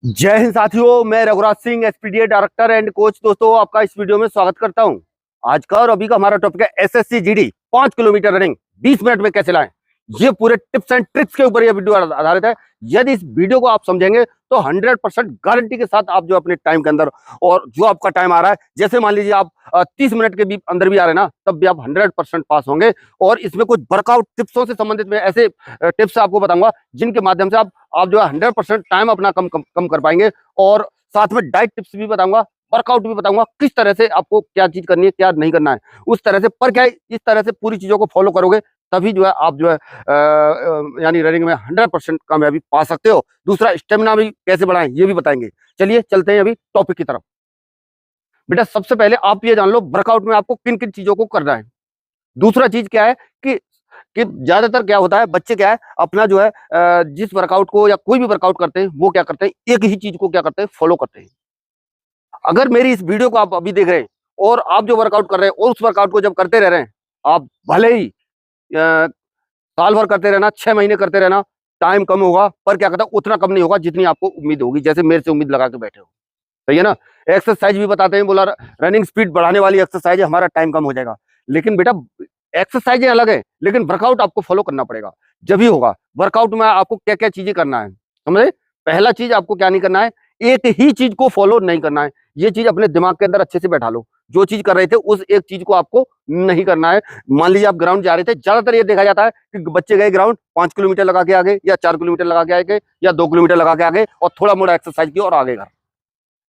जय हिंद साथियों, मैं Raghuraj Singh, SPDA director and coach. दोस्तों, आपका इस वीडियो में स्वागत करता हूं। आज का और अभी का हमारा टॉपिक है SSC GD 5 kilometre running 20 minute में कैसे लाएं। ये पूरे टिप्स एंड ट्रिक्स के ऊपर ये वीडियो आधारित है। यदि इस वीडियो को आप समझेंगे तो 100% गारंटी के साथ आप जो अपने टाइम के अंदर, और जो आपका टाइम आ रहा है, जैसे मान लीजिए आप 30 मिनट के भी अंदर भी आ रहे हैं ना, तब भी आप 100% पास होंगे। और इसमें कुछ वर्कआउट टिप्सों से संबंधित मैं ऐसे टिप्स आपको बताऊंगा जिनके माध्यम से आप जो है 100% टाइम अपना कम कर पाएंगे। और साथ में डाइट टिप्स भी बताऊंगा, वर्कआउट भी बताऊंगा, किस तरह से आपको क्या चीज करनी है, क्या नहीं करना है उस तरह से। पर क्या है, इस तरह से पूरी चीजों को फॉलो करोगे तभी जो है आप जो है यानी रनिंग में 100% कामयाबी पा सकते हो। दूसरा, स्टेमिना भी कैसे बढ़ाएं ये भी बताएंगे। चलिए चलते हैं अभी टॉपिक की तरफ। बेटा, सबसे पहले आप ये जान लो वर्कआउट में आपको किन किन चीजों को करना है। दूसरा चीज क्या है कि ज्यादातर क्या होता है, बच्चे क्या है अपना जो है जिस वर्कआउट को या कोई भी वर्कआउट करते हैं वो क्या करते हैं, एक ही चीज को क्या करते हैं, फॉलो करते हैं। अगर मेरी इस वीडियो को आप अभी देख रहे हैं और आप जो वर्कआउट कर रहे हैं और उस वर्कआउट को जब करते रह रहे हैं, आप भले ही साल भर करते रहना, 6 महीने करते रहना, टाइम कम होगा पर क्या कहता है उतना कम नहीं होगा जितनी आपको उम्मीद होगी, जैसे मेरे से उम्मीद लगा के बैठे हो। सही है ना। एक्सरसाइज भी बताते हैं, बोला रनिंग स्पीड बढ़ाने वाली एक्सरसाइज है, हमारा टाइम कम हो जाएगा। लेकिन बेटा, एक्सरसाइज अलग है लेकिन वर्कआउट आपको फॉलो करना पड़ेगा, जब ही होगा। वर्कआउट में आपको क्या क्या चीजें करना है, समझे। पहला चीज आपको क्या नहीं करना है, एक ही चीज को फॉलो नहीं करना है। ये चीज अपने दिमाग के अंदर अच्छे से बैठा लो। जो चीज कर रहे थे उस एक चीज को आपको नहीं करना है। मान लीजिए आप ग्राउंड जा रहे थे, ज्यादातर ये देखा जाता है कि बच्चे गए ग्राउंड 5 किलोमीटर लगा के आगे, या 4 किलोमीटर लगा के आगे, या 2 किलोमीटर लगा के आगे, और थोड़ा मोड़ा एक्सरसाइज की और आगे घर।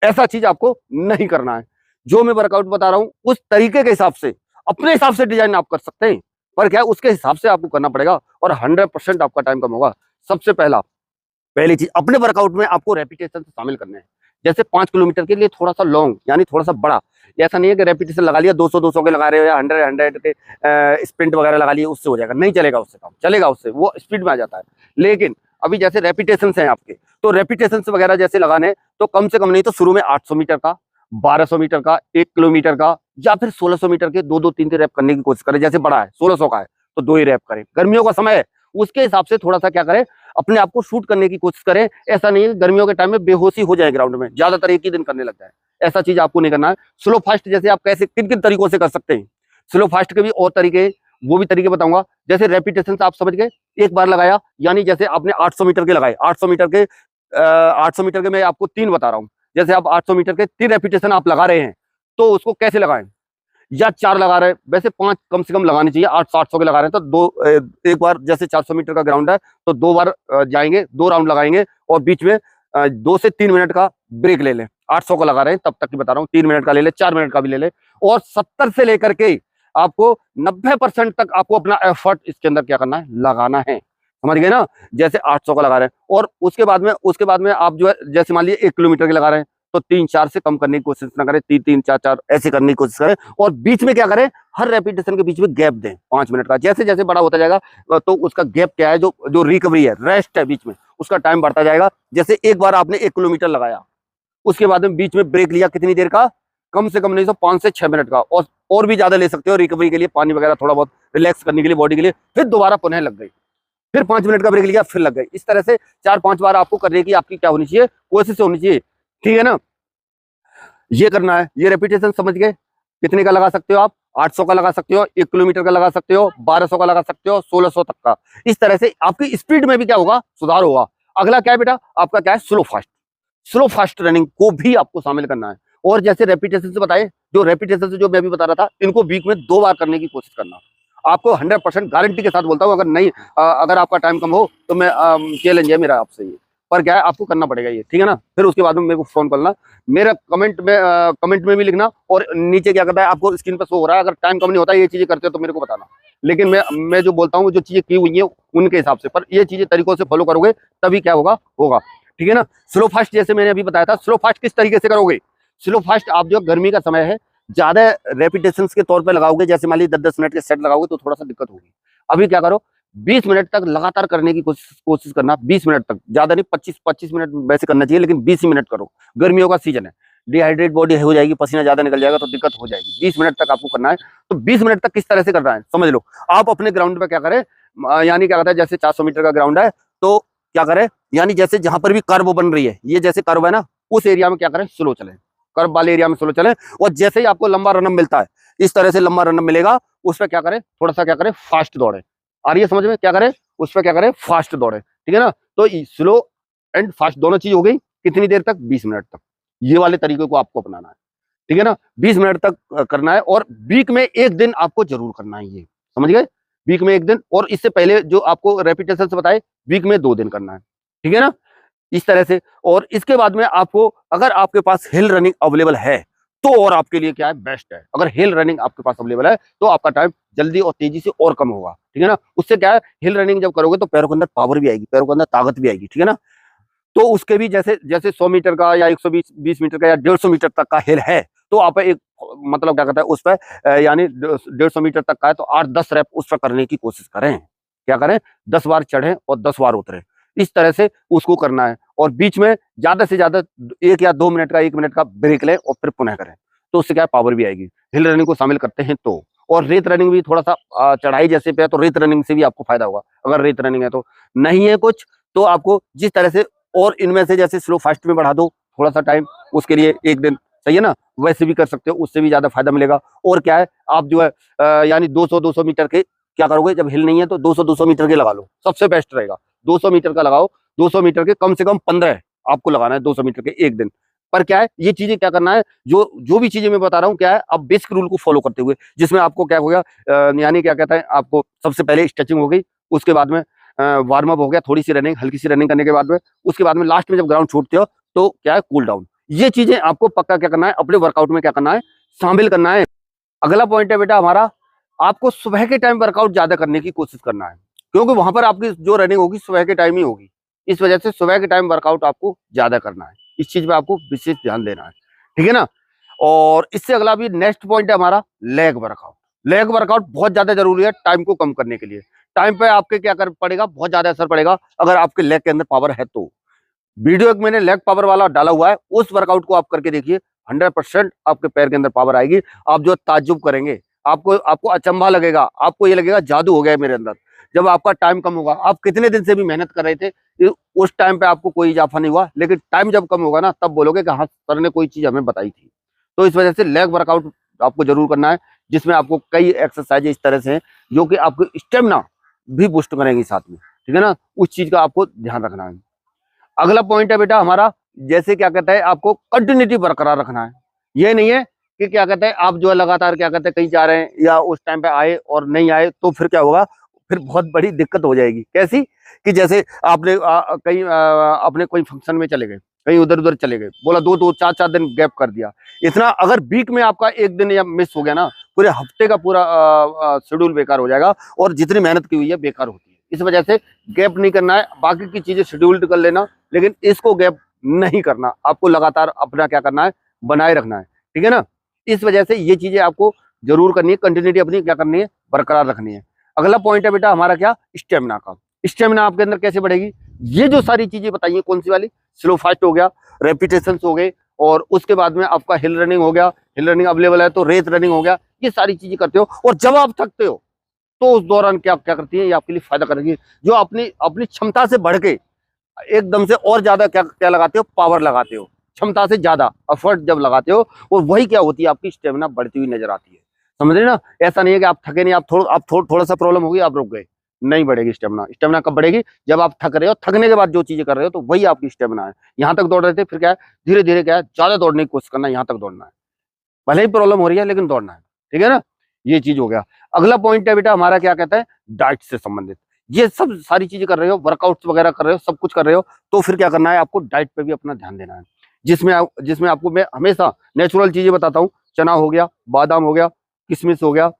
ऐसा चीज आपको नहीं करना है। जो मैं वर्कआउट बता रहा हूं उस तरीके के हिसाब से, अपने हिसाब से डिजाइन आप कर सकते हैं, पर क्या है उसके हिसाब से आपको करना पड़ेगा और 100% आपका टाइम कम होगा। सबसे पहली चीज, अपने वर्कआउट में आपको रेपिटेशन शामिल करने हैं। जैसे 5 किलोमीटर के लिए थोड़ा सा लॉन्ग, यानी थोड़ा सा बड़ा। ऐसा नहीं है कि रेपिटेशन लगा लिया 200 के लगा रहे हो, या 100 के स्प्रिंट वगैरह लगा लिए, उससे हो जाएगा, नहीं चलेगा, उससे काम चलेगा, उससे वो स्पीड में आ जाता है। लेकिन अभी जैसे रेपिटेशन हैं आपके, तो रेपिटेशन वगैरह जैसे लगाने, तो कम से कम नहीं तो शुरू में 800 मीटर का, 1200 मीटर का, 1 किलोमीटर का, या फिर 1600 मीटर के 2-2-3 रैप करने की कोशिश करें। जैसे बड़ा है 1600 का है तो 2 ही रैप करें। गर्मियों का समय है, उसके हिसाब से थोड़ा सा क्या करें, अपने आप को शूट करने की कोशिश करें। ऐसा नहीं है गर्मियों के टाइम में बेहोशी हो जाए ग्राउंड में, ज्यादातर एक ही दिन करने लग जाए, ऐसा चीज आपको नहीं करना है। स्लो फास्ट जैसे आप कैसे किन किन तरीकों से कर सकते हैं, स्लो फास्ट के भी और तरीके, वो भी तरीके बताऊंगा। जैसे रेपिटेशन आप समझ गए, एक बार लगाया, यानी जैसे आपने 800 मीटर के लगाए, 800 मीटर के मैं आपको 3 बता रहा हूँ। जैसे आप 800 मीटर के 3 रेपिटेशन आप लगा रहे हैं, तो उसको कैसे लगाएं, या 4 लगा रहे हैं, वैसे 5 कम से कम लगानी चाहिए। 800 के लगा रहे हैं तो एक बार, जैसे 400 मीटर का ग्राउंड है तो 2 बार जाएंगे, 2 राउंड लगाएंगे, और बीच में 2 से 3 मिनट का ब्रेक ले लें। 800 का लगा रहे हैं तब तक की बता रहा हूँ, 3 मिनट का ले ले, 4 मिनट का भी ले ले। और 70 से लेकर के आपको 90% तक आपको अपना एफर्ट इसके अंदर क्या करना है, लगाना है। समझ गए ना। जैसे 800 का लगा रहे हैं, और उसके बाद में आप जो है, जैसे मान लीजिए 1 किलोमीटर के लगा रहे हैं, तो 3-4 से कम करने की कोशिश ना करें, 3-3-4-4 ऐसे करने की कोशिश करें। और बीच में क्या करें, हर रेपिटेशन के बीच में गैप दें 5 मिनट का। जैसे जैसे बड़ा होता जाएगा तो उसका गैप क्या है, जो जो रिकवरी है, रेस्ट है बीच में, उसका टाइम बढ़ता जाएगा। जैसे एक बार आपने 1 किलोमीटर लगाया, उसके बाद में बीच में ब्रेक लिया, कितनी देर का, कम से कम नहीं तो 5 से 6 मिनट का, और भी ज्यादा ले सकते हो रिकवरी के लिए, पानी वगैरह थोड़ा बहुत रिलैक्स करने के लिए बॉडी के लिए। फिर दोबारा पुनः लग गई, फिर 5 मिनट का ब्रेक लिया, फिर लग गई। इस तरह से 4-5 बार आपको करने की आपकी क्या होनी चाहिए, कोशिश होनी चाहिए। ठीक है ना। ये करना है। ये रेपिटेशन समझ गए, कितने का लगा सकते हो आप, 800 का लगा सकते हो, 1 किलोमीटर का लगा सकते हो, 1200 का लगा सकते हो, 1600 तक का। इस तरह से आपकी स्पीड में भी क्या होगा, सुधार होगा। अगला क्या है बेटा, आपका क्या है, slow fast. Slow fast running को भी आपको शामिल करना है। और जैसे रेपिटेशन से बताए, जो रेपिटेशन से जो मैं भी बता रहा था, इनको वीक में 2 बार करने की कोशिश करना। आपको 100% गारंटी के साथ बोलता हूँ, अगर नहीं अगर आपका टाइम कम हो तो मैं चैलेंज है मेरा आपसे ये, पर क्या है आपको करना पड़ेगा ये। ठीक है ना। फिर उसके बाद में मेरे को फोन करना, मेरा कमेंट में भी लिखना, और नीचे क्या करता है आपको स्क्रीन पर शो हो रहा है। अगर टाइम कम नहीं होता ये चीजें करते हो तो मेरे को बताना। लेकिन मैं जो बोलता हूँ, जो चीजें की हुई है उनके हिसाब से, पर ये चीजें तरीकों से फॉलो करोगे तभी क्या होगा। ठीक है ना। स्लो फास्ट जैसे मैंने अभी बताया था, स्लो फास्ट किस तरीके से करोगे। स्लो फास्ट आप जो गर्मी का समय है, ज्यादा रेपिटेशन के तौर पर लगाओगे, जैसे मान लीजिए 10-10 मिनट के सेट लगाओगे तो थोड़ा सा दिक्कत होगी। अभी क्या करो, 20 मिनट तक लगातार करने की कोशिश करना। 20 मिनट तक, ज्यादा नहीं, 25 मिनट वैसे करना चाहिए, लेकिन 20 ही मिनट करो। गर्मियों का सीजन है, डिहाइड्रेट बॉडी हो जाएगी, पसीना ज्यादा निकल जाएगा तो दिक्कत हो जाएगी। 20 मिनट तक आपको करना है। तो 20 मिनट तक किस तरह से करना है समझ लो। आप अपने ग्राउंड पे क्या करें, यानी क्या कहता है, जैसे 400 मीटर का ग्राउंड है तो क्या करें, यानी जैसे जहां पर भी कर्व बन रही है, ये जैसे कर्व है ना, उस एरिया में क्या करें, स्लो चलें, कर्व वाले एरिया में स्लो चलें। और जैसे ही आपको लंबा रनअप मिलता है, इस तरह से लंबा रनअप मिलेगा, उस पर क्या करें, थोड़ा सा क्या करें, फास्ट दौड़े। आ रही है समझ में, क्या करें, उस पर क्या करें, फास्ट दौड़े, ठीक है ना। तो स्लो एंड फास्ट दोनों चीज हो गई। कितनी देर तक, 20 मिनट तक। ये वाले तरीके को आपको अपनाना है, ठीक है ना। 20 मिनट तक करना है, और वीक में एक दिन आपको जरूर करना है, ये समझ गए, वीक में एक दिन। और इससे पहले जो आपको रेपिटेशन से बताए, वीक में 2 दिन करना है, ठीक है ना, इस तरह से। और इसके बाद में आपको, अगर आपके पास हिल रनिंग अवेलेबल है तो और आपके लिए क्या है, बेस्ट है। अगर हिल रनिंग आपके पास अवेलेबल है तो आपका टाइम जल्दी और तेजी से और कम होगा, ठीक है ना। उससे क्या है, हिल रनिंग जब करोगे तो पैरों के अंदर पावर भी आएगी, पैरों के अंदर ताकत भी आएगी, ठीक है ना। तो उसके भी जैसे जैसे 100 मीटर का या 120 मीटर का या 150 मीटर तक का हिल है, तो आप एक मतलब क्या कहता है उस पर, यानी 150 मीटर तक का है तो 8-10 रैप उस पर करने की कोशिश करें। क्या करें, 10 बार चढ़े और 10 बार उतरे, इस तरह से उसको करना है। और बीच में ज्यादा से ज्यादा 1 या 2 मिनट का, 1 मिनट का ब्रेक लें और फिर पुनः करें, तो उससे क्या है, पावर भी आएगी। हिल रनिंग को शामिल करते हैं तो। और रेत रनिंग भी थोड़ा सा चढ़ाई जैसे पे है, तो रेत रनिंग से भी आपको फायदा होगा। अगर रेत रनिंग है तो, नहीं है कुछ तो आपको जिस तरह से, और इनमें से जैसे स्लो फास्ट में बढ़ा दो थोड़ा सा टाइम, उसके लिए एक दिन, सही है ना, वैसे भी कर सकते हो, उससे भी ज्यादा फायदा मिलेगा। और क्या है, आप जो है यानी 200 मीटर के क्या करोगे, जब हिल नहीं है तो 200 मीटर के लगा लो, सबसे बेस्ट रहेगा। 200 मीटर का लगाओ, 200 मीटर के कम से कम 15 आपको लगाना है, 200 मीटर के एक दिन पर। क्या है, ये चीजें क्या करना है, जो जो भी चीजें मैं बता रहा हूँ, क्या है, अब बेसिक रूल को फॉलो करते हुए, जिसमें आपको क्या हो गया, यानी क्या कहता है, आपको सबसे पहले स्ट्रेचिंग हो गई, उसके बाद में वार्म अप हो गया, थोड़ी सी रनिंग, हल्की सी रनिंग करने के बाद में, उसके बाद में लास्ट में जब ग्राउंड छोड़ते हो तो क्या है, कूल डाउन। ये चीजें आपको पक्का क्या करना है, अपने वर्कआउट में क्या करना है, शामिल करना है। अगला पॉइंट है बेटा हमारा, आपको सुबह के टाइम वर्कआउट ज्यादा करने की कोशिश करना है, क्योंकि वहां पर आपकी जो रनिंग होगी सुबह के टाइम ही होगी। इस वजह से सुबह के टाइम वर्कआउट आपको ज्यादा करना है, इस चीज पे आपको विशेष ध्यान देना है, ठीक है ना। और इससे अगला भी नेक्स्ट पॉइंट है हमारा, लेग वर्कआउट। लेग वर्कआउट बहुत ज्यादा जरूरी है टाइम को कम करने के लिए। टाइम पे आपके क्या कर पड़ेगा, बहुत ज्यादा असर पड़ेगा अगर आपके लेग के अंदर पावर है तो। वीडियो एक मैंने लेग पावर वाला डाला हुआ है, उस वर्कआउट को आप करके देखिए, 100% आपके पैर के अंदर पावर आएगी। आप जो ताज्जुब करेंगे, आपको आपको अचंभा लगेगा, आपको ये लगेगा जादू हो गया है मेरे अंदर। जब आपका टाइम कम होगा, आप कितने दिन से भी मेहनत कर रहे थे, उस टाइम पे आपको कोई इजाफा नहीं हुआ, लेकिन टाइम जब कम होगा ना, तब बोलोगे कि हाँ सर ने कोई चीज हमें बताई थी। तो इस वजह से लेग वर्कआउट आपको जरूर करना है, जिसमें आपको कई एक्सरसाइज इस तरह से हैं जो कि आपको स्टेमिना भी बूस्ट करेंगी साथ में, ठीक है ना। उस चीज का आपको ध्यान रखना है। अगला पॉइंट है बेटा हमारा, जैसे क्या कहता है, आपको कंटिन्यूटी बरकरार रखना है। ये नहीं है कि क्या कहते हैं, आप जो है लगातार क्या कहते हैं कहीं जा रहे हैं या उस टाइम पे आए और नहीं आए, तो फिर क्या होगा, फिर बहुत बड़ी दिक्कत हो जाएगी। कैसी, कि जैसे आपने कहीं अपने कोई फंक्शन में चले गए, कहीं उधर उधर चले गए, बोला 2-2 4-4 दिन गैप कर दिया। इतना अगर वीक में आपका एक दिन या मिस हो गया ना, पूरे हफ्ते का पूरा शेड्यूल बेकार हो जाएगा, और जितनी मेहनत की हुई है बेकार होती है। इस वजह से गैप नहीं करना है, बाकी की चीजें शेड्यूल्ड कर लेना, लेकिन इसको गैप नहीं करना। आपको लगातार अपना क्या करना है, बनाए रखना है, ठीक है ना। इस वजह से ये चीजें आपको जरूर करनी है, कंटिन्यूटी अपनी क्या करनी है, बरकरार रखनी है। अगला पॉइंट है बेटा हमारा क्या, स्टेमिना का। स्टेमिना आपके अंदर कैसे बढ़ेगी, ये जो सारी चीजें बताइए, कौन सी वाली, स्लो फास्ट हो गया, रेपिटेशंस हो गए, और उसके बाद में आपका हिल रनिंग हो गया, हिल रनिंग अवेलेबल है तो रेत रनिंग हो गया, ये सारी चीजें करते हो। और जब आप थकते हो तो उस दौरान क्या क्या करती है, ये आपके लिए फायदा करेगी। जो अपनी अपनी क्षमता से बढ़ के एकदम से और ज्यादा क्या क्या लगाते हो, पावर लगाते हो, क्षमता से ज्यादा एफर्ट जब लगाते हो, और वही क्या होती है, आपकी स्टेमिना बढ़ती हुई नजर आती है। समझ रहे ना, ऐसा नहीं है कि आप थके नहीं, आप थोड़ा सा प्रॉब्लम होगी आप रुक गए, नहीं बढ़ेगी स्टेमिना। स्टेमिना कब बढ़ेगी, जब आप थक रहे हो, थकने के बाद जो चीजें कर रहे हो, तो वही आपकी स्टेमिना है। यहाँ तक दौड़ रहे थे, फिर क्या है, धीरे धीरे क्या है, ज्यादा दौड़ने की कोशिश करना है, यहाँ तक दौड़ना है, भले ही प्रॉब्लम हो रही है लेकिन दौड़ना है, ठीक है ना। ये चीज हो गया। अगला पॉइंट है बेटा हमारा, क्या कहता है, डाइट से संबंधित। ये सब सारी चीजें कर रहे हो, वर्कआउट वगैरह कर रहे हो, सब कुछ कर रहे हो, तो फिर क्या करना है, आपको डाइट पे भी अपना ध्यान देना है, जिसमें आपको मैं हमेशा नेचुरल चीजें बताता हूँ। चना हो गया, बादाम हो गया, किशमिश हो गया,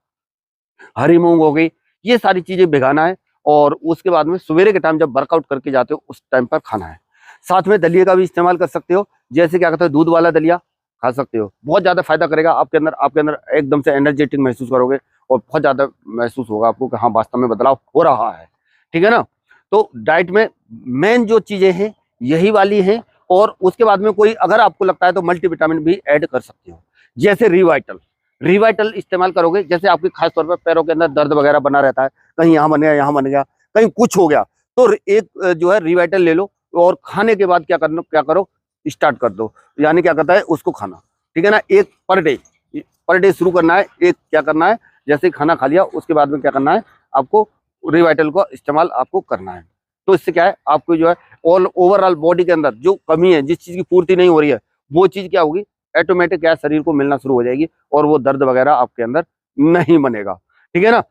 हरी मूंग हो गई, ये सारी चीजें भिगाना है। और उसके बाद में सवेरे के टाइम जब वर्कआउट करके जाते हो, उस टाइम पर खाना है। साथ में दलिया का भी इस्तेमाल कर सकते हो, जैसे क्या कहते हैं, दूध वाला दलिया खा सकते हो, बहुत ज्यादा फायदा करेगा आपके अंदर एकदम से एनर्जेटिक महसूस करोगे, और बहुत ज्यादा महसूस होगा आपको कि हाँ वास्तव में बदलाव हो रहा है, ठीक है ना। तो डाइट में मेन जो चीजें हैं यही वाली हैं। और उसके बाद में कोई अगर आपको लगता है तो मल्टीविटामिन भी ऐड कर सकते हो, जैसे रिवाइटल इस्तेमाल करोगे, जैसे आपके खासतौर पर पैरों के अंदर दर्द वगैरह बना रहता है, कहीं यहाँ बन गया, यहाँ बन गया, कहीं कुछ हो गया, तो एक जो है रिवाइटल ले लो, और खाने के बाद क्या करो, स्टार्ट कर दो, यानी क्या कहता है उसको खाना, ठीक है ना। एक पर डे शुरू करना है। एक क्या करना है, जैसे खाना खा लिया उसके बाद में क्या करना है, आपको रिवाइटल का इस्तेमाल आपको करना है। तो इससे क्या है, आपको जो है ऑल ओवरऑल बॉडी के अंदर जो कमी है, जिस चीज की पूर्ति नहीं हो रही है, वो चीज क्या होगी, ऑटोमेटिक क्या शरीर को मिलना शुरू हो जाएगी और वो दर्द वगैरह आपके अंदर नहीं बनेगा, ठीक है ना।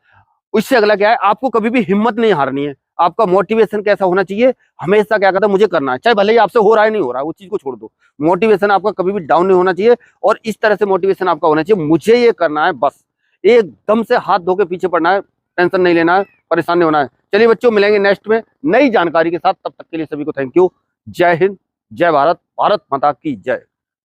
उससे अगला क्या है, आपको कभी भी हिम्मत नहीं हारनी है। आपका मोटिवेशन कैसा होना चाहिए, हमेशा क्या कहता है मुझे करना है, चाहे भले ही आपसे हो रहा है नहीं हो रहा है, उस चीज को छोड़ दो। मोटिवेशन आपका कभी भी डाउन नहीं होना चाहिए और इस तरह से मोटिवेशन आपका होना चाहिए, मुझे ये करना है बस, एकदम से हाथ धो के पीछे पड़ना है, टेंशन नहीं लेना है, परेशान नहीं होना है। चलिए बच्चों, मिलेंगे नेक्स्ट में नई जानकारी के साथ, तब तक के लिए सभी को थैंक यू। जय हिंद, जय भारत, भारत माता की जय।